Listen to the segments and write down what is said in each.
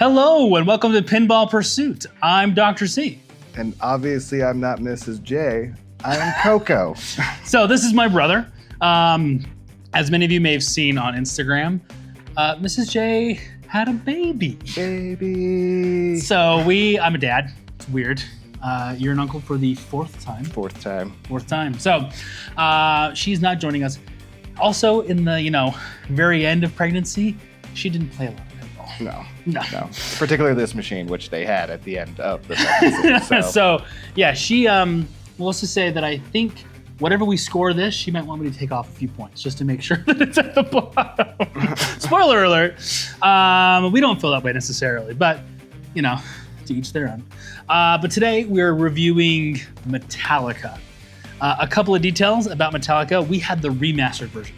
Hello and welcome to Pinball Pursuit. I'm Dr. C. And obviously I'm not Mrs. J. I am Coco. So this is my brother. As many of you may have seen on Instagram, Mrs. J had a baby. Baby. So I'm a dad. It's weird. You're an uncle for the fourth time. Fourth time. So she's not joining us. Also in the, very end of pregnancy, she didn't play a lot of pinball. No. Particularly this machine, which they had at the end of the pregnancy. So yeah, she, well, let's just say that I think whatever we score this, she might want me to take off a few points just to make sure that it's at the bottom. Spoiler alert. We don't feel that way necessarily, but to each their own. But today we're reviewing Metallica. A couple of details about Metallica. We had the remastered version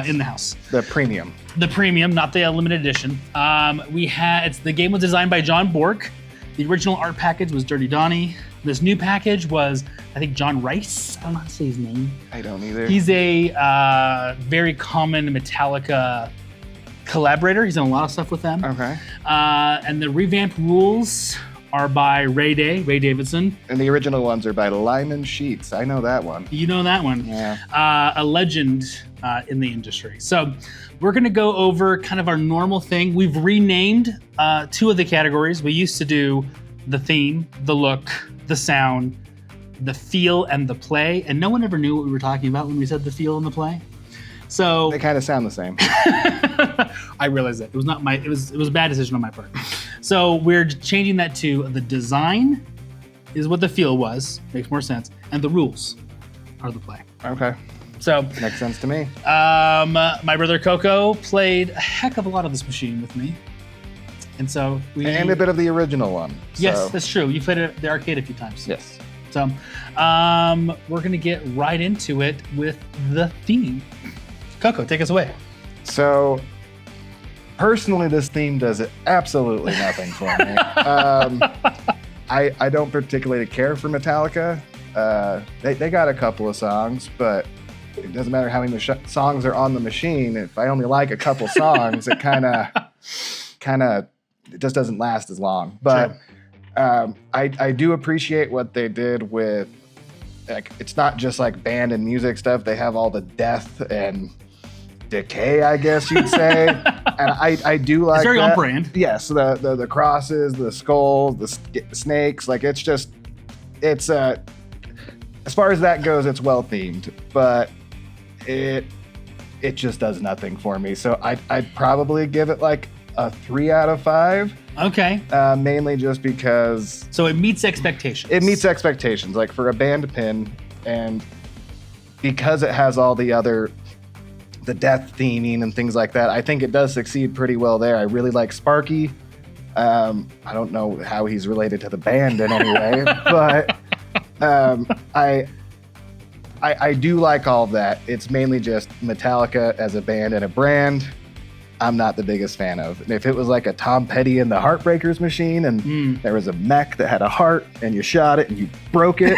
in the house. The premium. The premium, not the limited edition. The game was designed by John Borg. The original art package was Dirty Donnie. This new package was, I think, John Rice. I don't know how to say his name. I don't either. He's a very common Metallica collaborator. He's done a lot of stuff with them. Okay. And the revamped rules are by Ray Davidson. And the original ones are by Lyman Sheats. I know that one. You know that one. Yeah. A legend in the industry. So we're gonna go over kind of our normal thing. We've renamed two of the categories. We used to do the theme, the look, the sound, the feel, and the play. And no one ever knew what we were talking about when we said the feel and the play. So they kind of sound the same. I realized that. It was a bad decision on my part. So we're changing that to the design is what the feel was, makes more sense, and the rules are the play. Okay. So makes sense to me. My brother Coco played a heck of a lot of this machine with me. And so and a bit of the original one. Yes, that's true. You played it at the arcade a few times. Yes. So we're gonna get right into it with the theme. Coco, take us away. So personally, this theme does absolutely nothing for me. I don't particularly care for Metallica. They got a couple of songs, but it doesn't matter how many songs are on the machine. If I only like a couple songs, it kind of it just doesn't last as long. But I do appreciate what they did with, like, it's not just like band and music stuff. They have all the death and decay, I guess you'd say. And I do like it's very that. on brand. Yes, the crosses, the skulls, the snakes, like it's as far as that goes, it's well themed, but it just does nothing for me. So I'd probably give it like a 3 out of 5. Okay. Mainly just because so it meets expectations. It meets expectations, like for a band pin, and because it has all the death theming and things like that, I think it does succeed pretty well there. I really like Sparky. I don't know how he's related to the band in any way, but I do like all of that. It's mainly just Metallica as a band and a brand I'm not the biggest fan of. And if it was like a Tom Petty and the Heartbreakers machine and there was a mech that had a heart and you shot it and you broke it,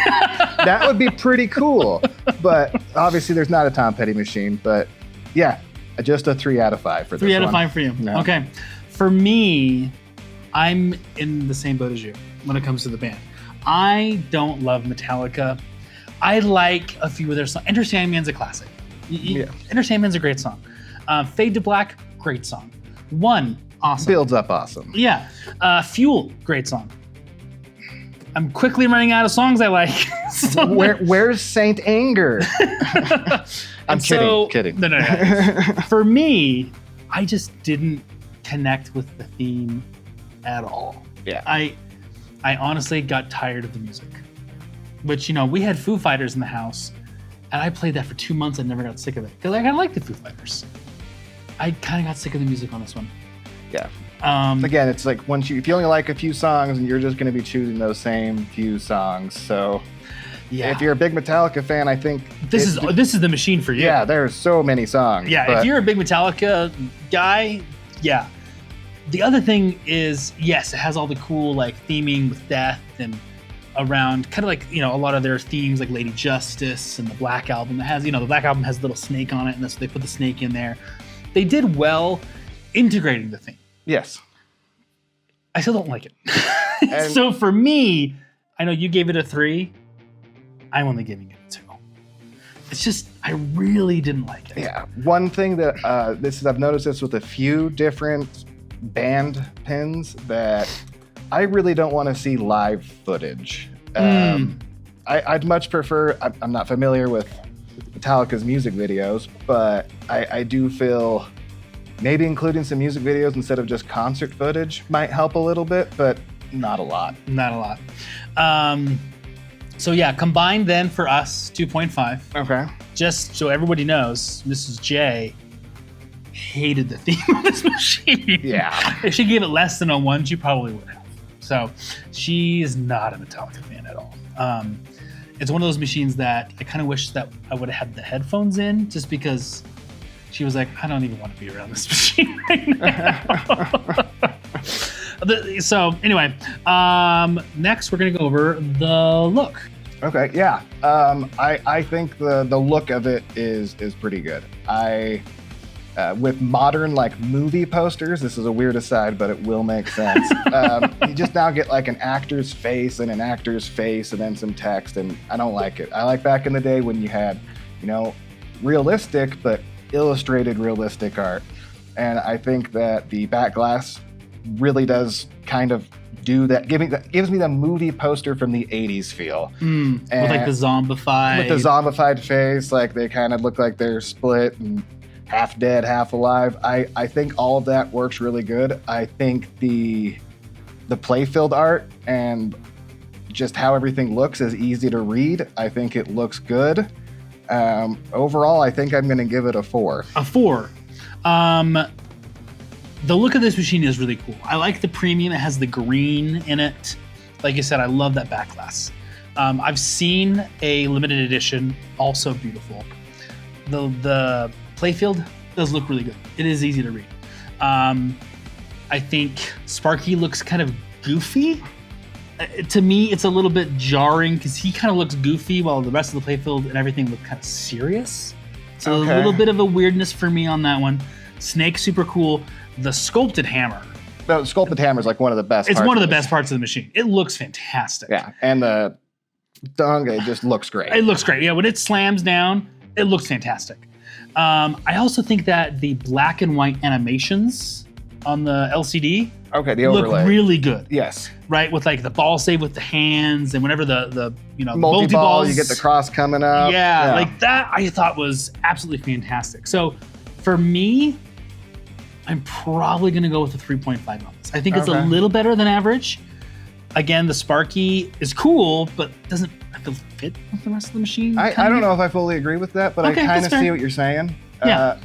that would be pretty cool. But obviously there's not a Tom Petty machine, but yeah, just a 3 out of 5 for this one. 3 out of 5 for you. No. Okay. For me, I'm in the same boat as you when it comes to the band. I don't love Metallica. I like a few of their songs. Enter Sandman's a classic. Enter Sandman's a great song. Fade to Black, great song. One, awesome. Builds up awesome. Yeah. Fuel, great song. I'm quickly running out of songs I like. So where's Saint Anger? I'm kidding. No. For me, I just didn't connect with the theme at all. Yeah. I honestly got tired of the music. Which, we had Foo Fighters in the house, and I played that for 2 months and never got sick of it. Because I kind of like the Foo Fighters. I kind of got sick of the music on this one. Yeah. Again, it's like if you only like a few songs, and you're just going to be choosing those same few songs. So if you're a big Metallica fan, I think this is the machine for you. Yeah, there's so many songs. Yeah, if you're a big Metallica guy, yeah. The other thing is, yes, it has all the cool like theming with death and around kind of like, a lot of their themes like Lady Justice and the Black Album. It has, the Black Album has a little snake on it, and so they put the snake in there. They did well integrating the theme. Yes. I still don't like it. And- So for me, I know you gave it a 3. I'm only giving it a 2. It's just, I really didn't like it. Yeah. One thing that I've noticed this with a few different band pins, that I really don't want to see live footage. I'd much prefer, I'm not familiar with Metallica's music videos, but I do feel maybe including some music videos instead of just concert footage might help a little bit, but not a lot. Not a lot. So yeah, combined then for us, 2.5. Okay. Just so everybody knows, Mrs. J hated the theme of this machine. Yeah. If she gave it less than a 1, she probably would have. So she is not a Metallica fan at all. It's one of those machines that I kind of wish that I would have had the headphones in, just because she was like, I don't even want to be around this machine right now. So anyway, next we're gonna go over the look. Okay, yeah. I think the look of it is pretty good. With modern like movie posters, this is a weird aside, but it will make sense. You just now get like an actor's face and an actor's face and then some text, and I don't like it. I like back in the day when you had, realistic but illustrated realistic art. And I think that the back glass really does kind of do that, gives me the movie poster from the 80s feel. With like the zombified. With the zombified face, like they kind of look like they're split and half dead, half alive. I think all of that works really good. I think the play-filled art and just how everything looks is easy to read. I think it looks good. Overall, I think I'm going to give it a 4. A 4. The look of this machine is really cool. I like the premium. It has the green in it. Like you said, I love that back glass. I've seen a limited edition, also beautiful. The playfield does look really good. It is easy to read. I think Sparky looks kind of goofy. To me, it's a little bit jarring because he kind of looks goofy while the rest of the playfield and everything look kind of serious. So Okay. a little bit of a weirdness for me on that one. Snake, super cool. The sculpted hammer. The sculpted hammer is like one of the best. It's parts one of the this. best parts of the machine. It looks fantastic. Yeah, and the dung, it just looks great. It looks great. Yeah, when it slams down, it looks fantastic. I also think that the black and white animations on the LCD Okay, the overlay. look really good. Yes. Right, with like the ball save with the hands, and whenever the Multi-ball, multi-balls, you get the cross coming up. yeah, like that I thought was absolutely fantastic. So for me, I'm probably gonna go with a 3.5 on this. I think it's a Okay. little better than average. Again, the Sparky is cool, but doesn't fit with the rest of the machine. I don't know if I fully agree with that, but Okay, I kind that's of fair. see what you're saying. Yeah.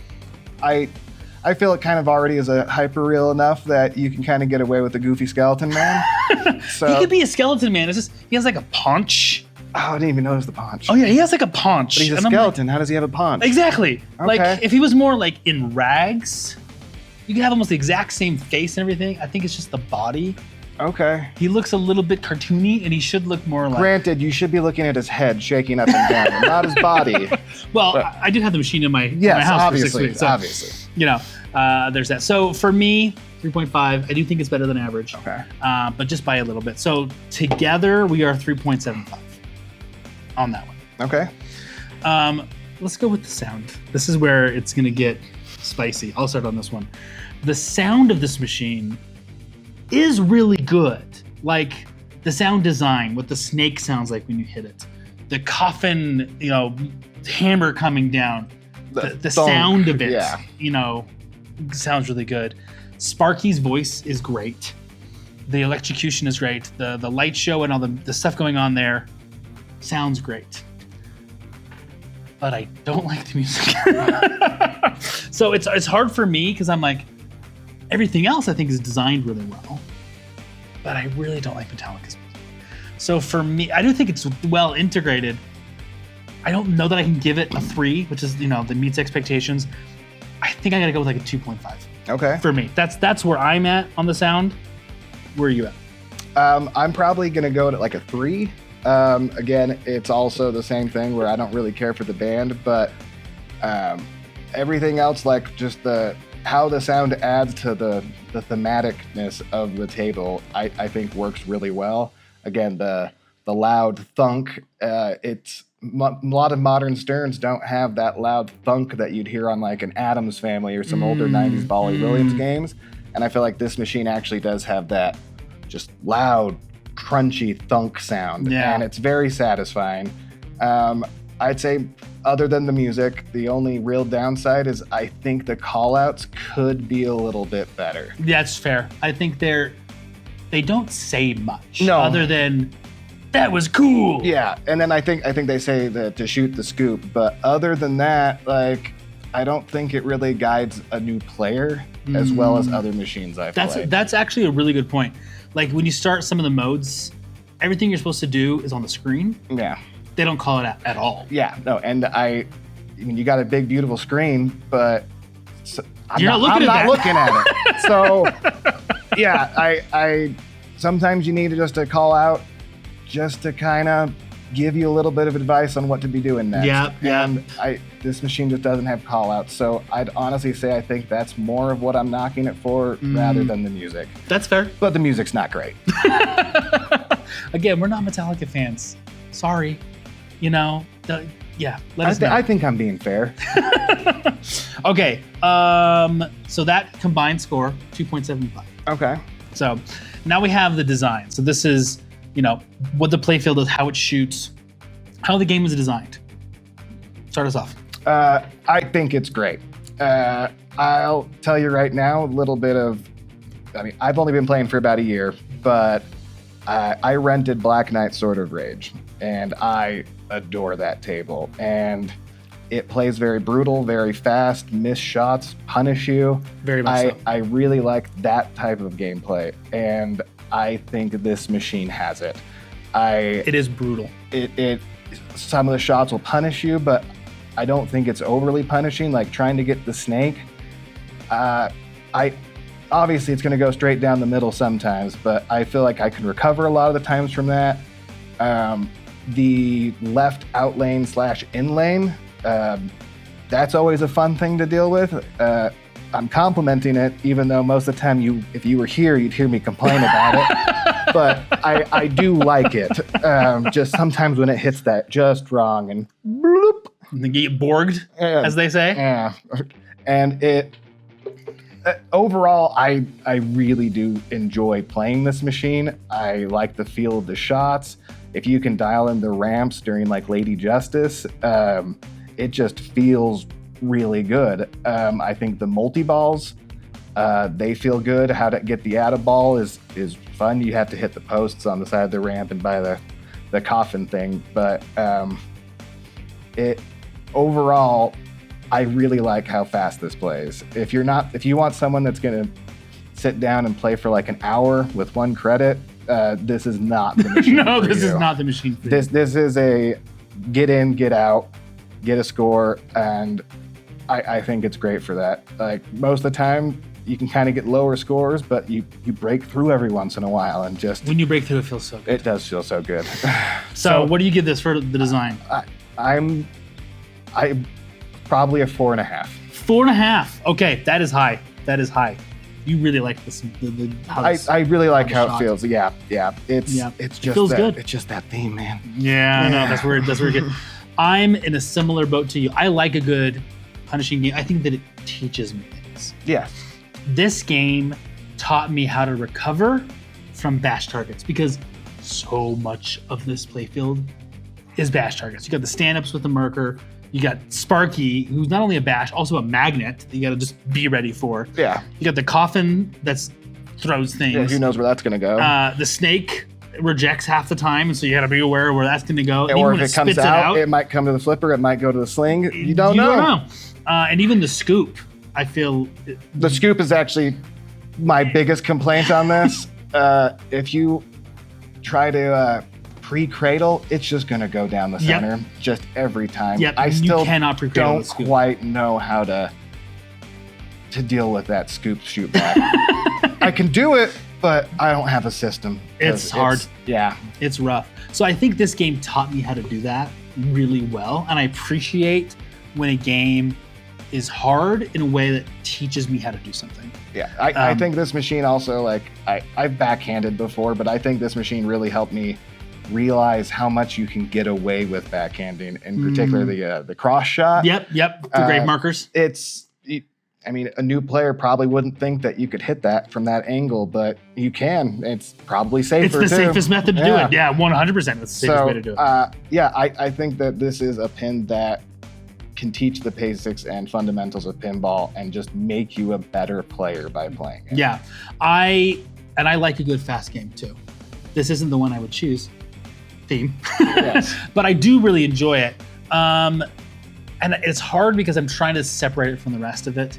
I feel it kind of already is a hyper real enough that you can kind of get away with the goofy skeleton man. So He could be a skeleton man. It's just he has like a paunch. I didn't even notice the paunch. Oh yeah, he has like a paunch. But he's a And I'm like, skeleton. How does he have a paunch? exactly. Like Okay. if he was more like in rags, you could have almost the exact same face and everything. I think it's just the body. Okay. He looks a little bit cartoony, and he should look more like. Granted, you should be looking at his head shaking up and down, not his body. Well, but- I did have the machine in my Yes, house obviously, for 6 weeks. So, obviously. there's that. So for me, 3.5. I do think it's better than average, Okay. but just by a little bit. So together, we are 3.75 on that one. Okay. Let's go with the sound. This is where it's going to get spicy. I'll start on this one. The sound of this machine is really good. Like the sound design, what the snake sounds like when you hit it, the coffin, hammer coming down, the thunk, sound of it, yeah. Sounds really good. Sparky's voice is great. The electrocution is great. The light show and all the stuff going on there sounds great. But I don't like the music. So it's hard for me because I'm like, everything else I think is designed really well, but I really don't like Metallica's music. So for me, I do think it's well integrated. I don't know that I can give it a 3, which is that meets expectations. I think I gotta go with like a 2.5 Okay. for me. That's where I'm at on the sound. Where are you at? I'm probably going to go at like a 3. Again, it's also the same thing where I don't really care for the band, but everything else, like just the how the sound adds to the thematicness of the table, I think works really well. Again, the loud thunk, it's a lot of modern Sterns don't have that loud thunk that you'd hear on like an Addams Family or some older 90s Bally Williams games. And I feel like this machine actually does have that just loud, crunchy thunk sound. Yeah. And it's very satisfying. I'd say other than the music, the only real downside is I think the callouts could be a little bit better. That's fair. I think they don't say much No. other than that was cool. Yeah, and then I think they say that to shoot the scoop, but other than that, like I don't think it really guides a new player as well as other machines I've played. That's actually a really good point. Like when you start some of the modes, everything you're supposed to do is on the screen. Yeah. They don't call it out at all. Yeah, no, and I mean you got a big beautiful screen, but I'm You're not looking at it. So yeah, I sometimes you need just to call out just to kind of give you a little bit of advice on what to be doing next. Yeah. And this machine just doesn't have call outs. So I'd honestly say I think that's more of what I'm knocking it for rather than the music. That's fair. But the music's not great. Again, we're not Metallica fans. Sorry. You know, let us know. I think I'm being fair. Okay, so that combined score, 2.75. Okay. So now we have the design. So this is, what the playfield is, how it shoots, how the game is designed. Start us off. I think it's great. I'll tell you right now, a little bit of, I've only been playing for about a year, but I rented Black Knight Sword of Rage, and I adore that table. And it plays very brutal, very fast, miss shots, punish you. Very much so. I really like that type of gameplay, and I think this machine has it. It is brutal. Some of the shots will punish you, but I don't think it's overly punishing, like trying to get the snake. Obviously it's going to go straight down the middle sometimes, but I feel like I can recover a lot of the times from that. The left out lane / in lane, that's always a fun thing to deal with. I'm complimenting it, even though most of the time if you were here, you'd hear me complain about it. But I do like it. Just sometimes when it hits that just wrong and bloop. They get borged, as they say. Yeah. And it overall, I really do enjoy playing this machine. I like the feel of the shots. If you can dial in the ramps during like Lady Justice, it just feels really good. I think the multi-balls, they feel good. How to get the out-of ball is fun. You have to hit the posts on the side of the ramp and buy the coffin thing. But overall, I really like how fast this plays. If you want someone that's gonna sit down and play for like an hour with 1 credit, this is not the machine. No, for this you. is not the machine for This is a get in, get out, get a score, and I think it's great for that. Like most of the time, you can kind of get lower scores, but you break through every once in a while, and just when you break through, it feels so good. It does feel so good. So what do you give this for the design? I'm probably a 4.5. 4.5. Okay, that is high. That is high. You really like this. I really like how shot. it feels. Yeah. It's just feels that, good. It's just that theme, man. Yeah, no, that's where it gets. I'm in a similar boat to you. I like a good punishing game. I think that it teaches me things. Yes. This game taught me how to recover from bash targets because so much of this playfield is bash targets. You got the stand-ups with the Merker. You got Sparky, who's not only a bash, also a magnet that you got to just be ready for. Yeah. You got the coffin that throws things. Yeah, who knows where that's going to go. The snake rejects half the time, and so you got to be aware of where that's going to go. And or even if when it comes out, it might come to the flipper, it might go to the sling. You don't know. And even the scoop, I feel... The scoop is actually my biggest complaint on this. If you try to... pre-cradle, it's just going to go down the center just every time. Yep. I still cannot pre-cradle don't quite know how to deal with that scoop shoot back. I can do it, but I don't have a system. It's hard. Yeah. It's rough. So I think this game taught me how to do that really well, and I appreciate when a game is hard in a way that teaches me how to do something. Yeah, I think this machine also, like, I've backhanded before, but I think this machine really helped me realize how much you can get away with backhanding, in particular the cross shot. Yep, the grave markers. I mean, a new player probably wouldn't think that you could hit that from that angle, but you can. It's probably safer. It's the safest method to do it. Yeah, 100%. It's the safest way to do it. I think that this is a pin that can teach the basics and fundamentals of pinball and just make you a better player by playing it. Yeah, I like a good fast game too. This isn't the one I would choose, theme, Yes. but I do really enjoy it. And it's hard because I'm trying to separate it from the rest of it.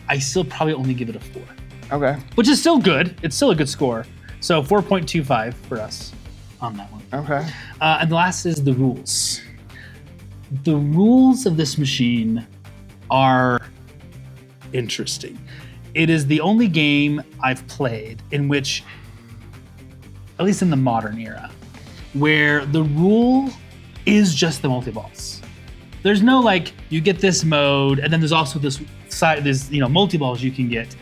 I still probably only give it a 4. Okay. Which is still good. It's still a good score. So 4.25 for us on that one. Okay. And the last is the rules. The rules of this machine are interesting. It is the only game I've played in which, at least in the modern era, where the rule is just the multi-balls. There's no like, you get this mode, and then there's also this side, there's multi-balls you can get.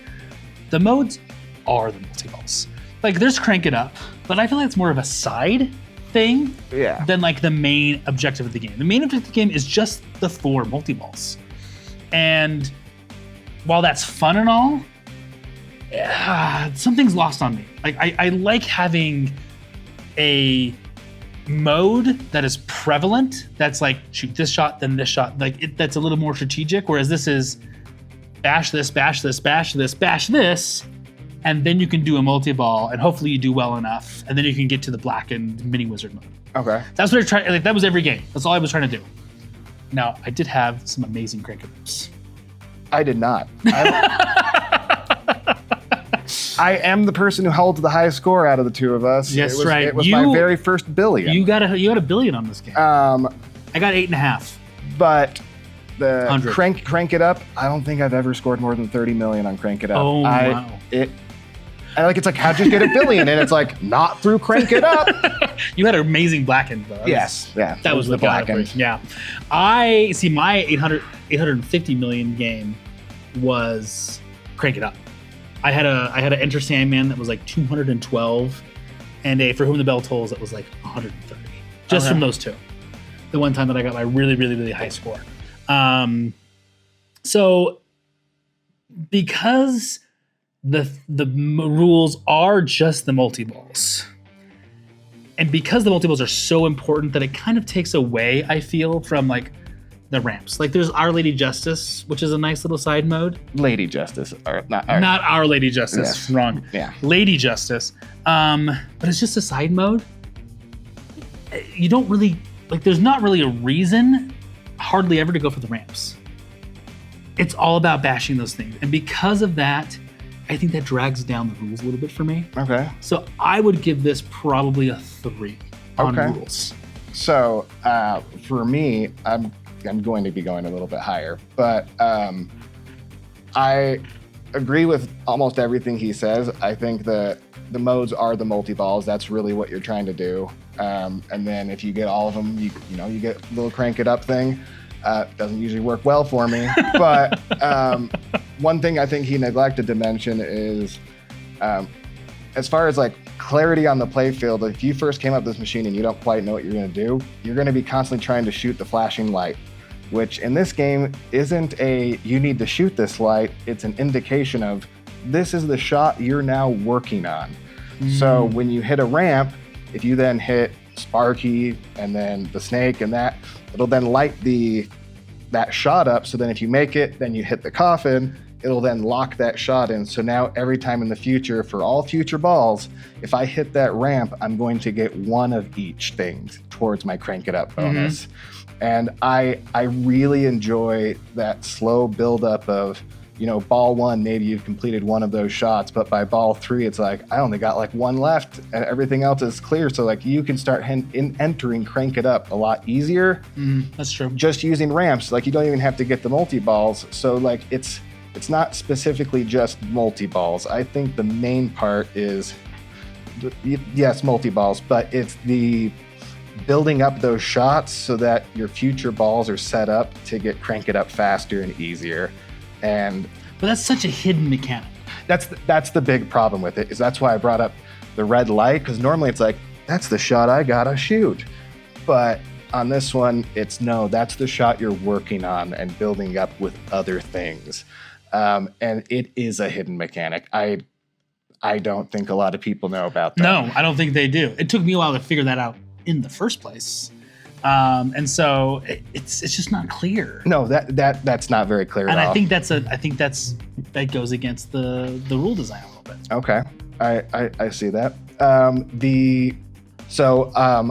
The modes are the multi-balls. Like there's Crank It Up, but I feel like it's more of a side thing than like the main objective of the game. The main objective of the game is just the 4 multi-balls. And while that's fun and all, something's lost on me. Like I like having a mode that is prevalent, that's like shoot this shot, then this shot, like that's a little more strategic, whereas this is bash this, bash this, bash this, bash this, and then you can do a multi-ball, and hopefully you do well enough, and then you can get to the Blackened mini wizard mode. Okay. That's what I tried, like that was every game. That's all I was trying to do. Now, I did have some amazing crank-ups. I did not. I am the person who holds the highest score out of the two of us. Yes, It was my very first billion. You got a billion on this game. I got 8.5. But the crank it up, I don't think I've ever scored more than 30 million on Crank It Up. Oh, wow. It's like, how'd you get a billion? And it's like, not through Crank It Up. You had an amazing Blackened, though. That was the Blackened. Yeah. I see my 850 million game was Crank It Up. I had a Enter Sandman that was like 212, and a For Whom the Bell Tolls that was like 130. Just from those two. The one time that I got my really, really, really high score. So because the rules are just the multi-balls, and because the multi-balls are so important that it kind of takes away, I feel, from like the ramps. Like there's Our Lady Justice, which is a nice little side mode. Lady Justice, or not Our Lady Justice. Yes. Wrong. Yeah. Lady Justice. But it's just a side mode. You don't really like. There's not really a reason, hardly ever, to go for the ramps. It's all about bashing those things, and because of that, I think that drags down the rules a little bit for me. Okay. So I would give this probably a 3 on rules. So for me, I'm going to be going a little bit higher, but I agree with almost everything he says. I think the modes are the multi-balls. That's really what you're trying to do. And then if you get all of them, you get a little Crank It Up thing. Doesn't usually work well for me, but one thing I think he neglected to mention is as far as like clarity on the play field, if you first came up with this machine and you don't quite know what you're going to do, you're going to be constantly trying to shoot the flashing light, which in this game isn't you need to shoot this light. It's an indication of this is the shot you're now working on. So when you hit a ramp, if you then hit Sparky and then the snake and that, it'll then light that shot up. So then if you make it, then you hit the coffin, it'll then lock that shot in. So now every time in the future, for all future balls, if I hit that ramp, I'm going to get one of each thing towards my Crank It Up bonus. And I really enjoy that slow buildup of, ball 1, maybe you've completed one of those shots, but by ball 3, it's like, I only got like one left and everything else is clear. So like you can start entering Crank It Up a lot easier. That's true. Just using ramps, like you don't even have to get the multi-balls. So like it's not specifically just multi-balls. I think the main part is, yes, multi-balls, but it's the building up those shots so that your future balls are set up to crank it up faster and easier. But that's such a hidden mechanic. That's the big problem with it, is that's why I brought up the red light, because normally it's like, that's the shot I gotta shoot. But on this one, that's the shot you're working on and building up with other things. And it is a hidden mechanic. I don't think a lot of people know about that. No, I don't think they do. It took me a while to figure that out in the first place. And so it's just not clear. No, that's not very clear at all. And I think that goes against the rule design a little bit. Okay, I see that.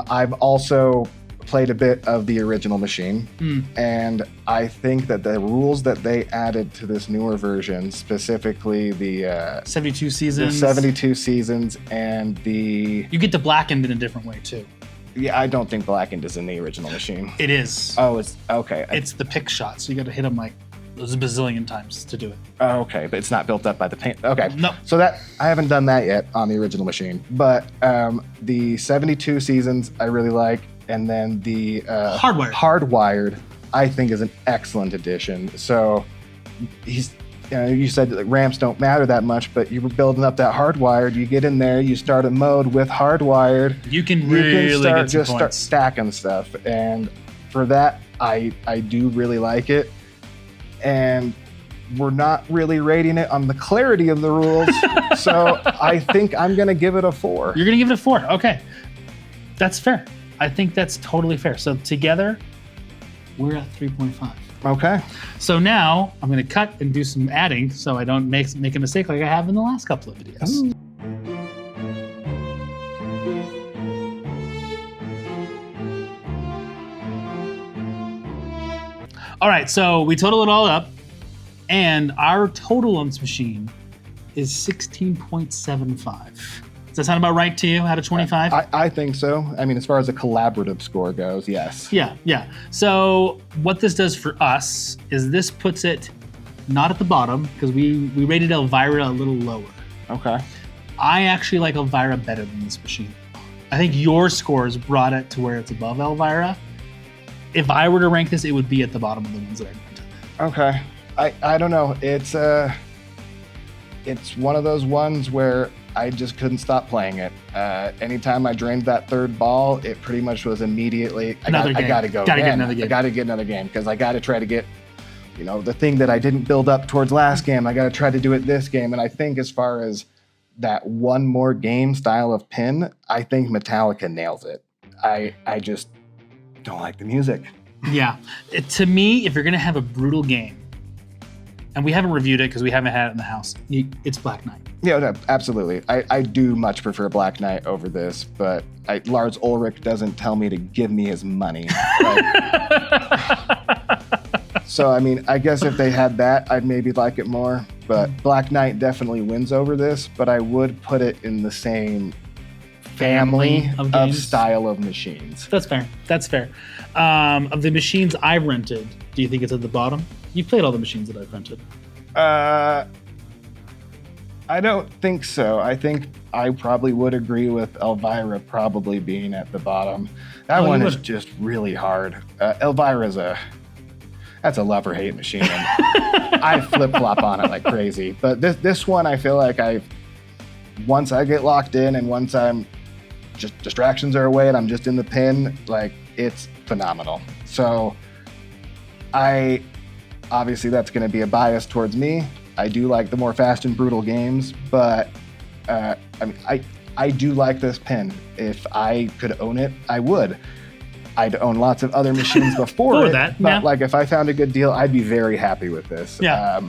I've also played a bit of the original machine, and I think that the rules that they added to this newer version, specifically the 72 seasons, and you get to Blackened in a different way too. Yeah, I don't think Blackened is in the original machine. It is. Oh, it's okay. It's the pick shot, so you got to hit them like a bazillion times to do it. Oh, okay, but it's not built up by the paint. Okay, no. So that I haven't done that yet on the original machine, but the 72 seasons I really like, and then the Hardwired I think is an excellent addition. So you said that ramps don't matter that much, but you were building up that Hardwired. You get in there, you start a mode with Hardwired. You can really start stacking stuff, and for that, I do really like it. And we're not really rating it on the clarity of the rules, so I think I'm gonna give it a 4. You're gonna give it a 4, okay? That's fair. I think that's totally fair. So together, we're at 3.5. Okay. So now I'm going to cut and do some adding so I don't make a mistake like I have in the last couple of videos. Ooh. All right, so we total it all up, and our total on this machine is 16.75. Does that sound about right to you out of 25? I think so. I mean, as far as a collaborative score goes, yes. Yeah. So what this does for us is this puts it not at the bottom, because we rated Elvira a little lower. Okay. I actually like Elvira better than this machine. I think your scores brought it to where it's above Elvira. If I were to rank this, it would be at the bottom of the ones that I ranked. Okay. I don't know. It's one of those ones where I just couldn't stop playing it. Anytime I drained that third ball, it pretty much was immediately, I gotta go again. I gotta get another game, because I gotta try to get, the thing that I didn't build up towards last game, I gotta try to do it this game. And I think as far as that one more game style of pin, I think Metallica nails it. I just don't like the music. Yeah. To me, if you're gonna have a brutal game, and we haven't reviewed it because we haven't had it in the house, it's Black Knight. Yeah, no, absolutely. I do much prefer Black Knight over this, but Lars Ulrich doesn't tell me to give me his money. So, I mean, I guess if they had that, I'd maybe like it more. But Black Knight definitely wins over this, but I would put it in the same family of style of machines. That's fair. Of the machines I've rented, do you think it's at the bottom? You've played all the machines that I've rented. I don't think so. I think I probably would agree with Elvira probably being at the bottom. That one is just really hard. Elvira's that's a love or hate machine. And I flip-flop on it like crazy. But this one, I feel like once I get locked in and once I'm just distractions are away and I'm just in the pin, like, it's phenomenal. So obviously that's going to be a bias towards me. I do like the more fast and brutal games, but I do like this pin. If I could own it, I would. I'd own lots of other machines before it, but like if I found a good deal, I'd be very happy with this. Yeah.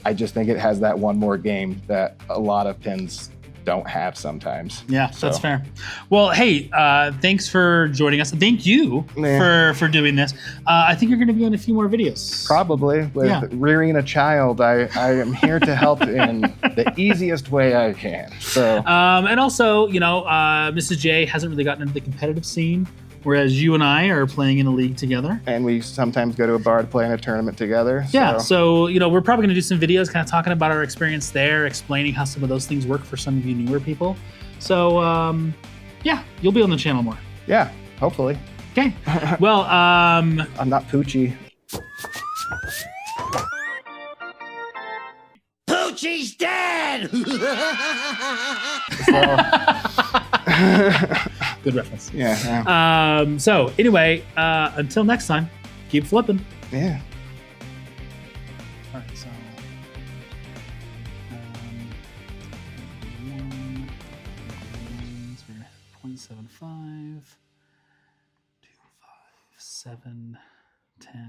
I just think it has that one more game that a lot of pins don't have sometimes. Yeah, so. That's fair. Well, hey, thanks for joining us. Thank you for doing this. I think you're going to be on a few more videos. Probably. With rearing a child, I am here to help in the easiest way I can. So. And also, Mrs. J hasn't really gotten into the competitive scene, whereas you and I are playing in a league together. And we sometimes go to a bar to play in a tournament together. Yeah, so we're probably going to do some videos kind of talking about our experience there, explaining how some of those things work for some of you newer people. So, you'll be on the channel more. Yeah, Hopefully. Okay. Well, I'm not Poochie. Poochie's dead! good reference. Yeah. So anyway, until next time, keep flipping. Yeah. All right, so 0.75, 2, 5, 7, 10.